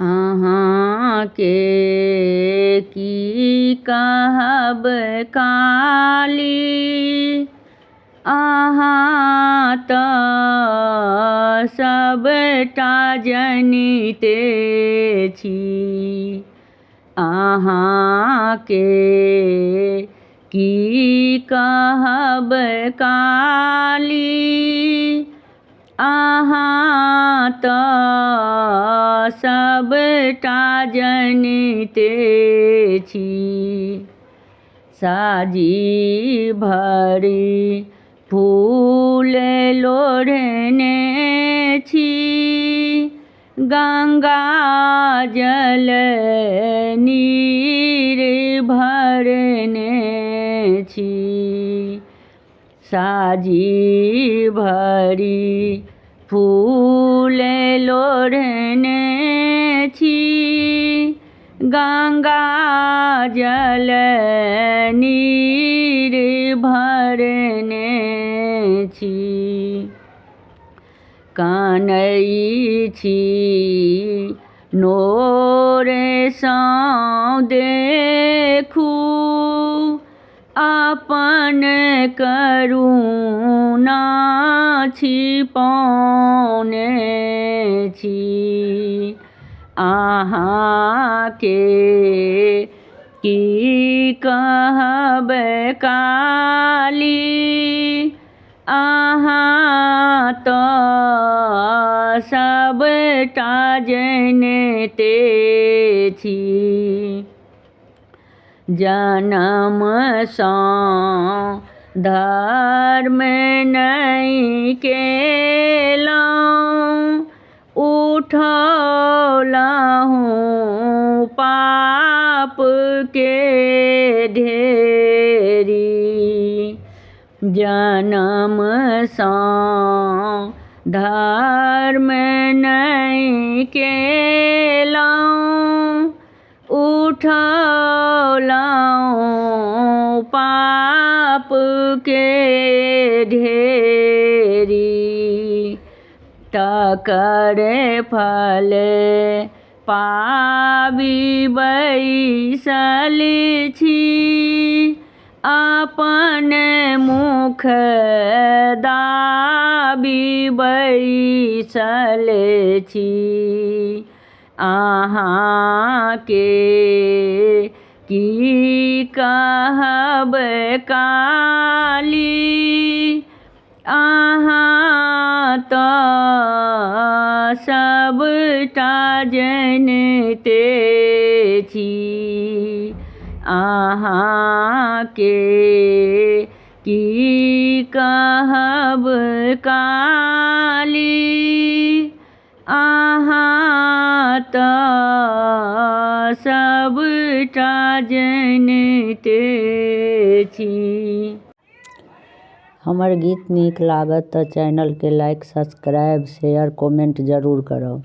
अहाँके की कहब काली, अहाँ तऽ सबटा जनिते छी। अहाँके की कहब काली, अहाँ तऽ सबटा जनिते छी। साजी भरी फूल लोढ़ने छी, गंगा जल नीर भरने छी। साजी भरी फूल लोढ़ने छी, गंगा जल नीर भरने छी। कानै छी नोरसँ देखू, अपन करुणा छिपौने छी। अहाँके की कहब काली, अहाँ तऽ सबटा जनिते छी। जनमसँ धर्म नहि केलहुँ, उठौलहुँ पापके ढेरी। जनमसँ धर्म नहि केलहुँ, उठौलहुँ पापके ढेरी। तकर फल पाबी बैसल छी, अपन मुख दाबी बैसल छी। अहाँके की कहब काली, अहाँ तऽ सबटा जनिते छी। अहाँके की कहब काली, अहाँ तऽ सबटा जनिते छी। हमर गीत नीक लागत तऽ चैनल के लाइक, सब्सक्राइब, शेयर, कमेंट जरूर करब।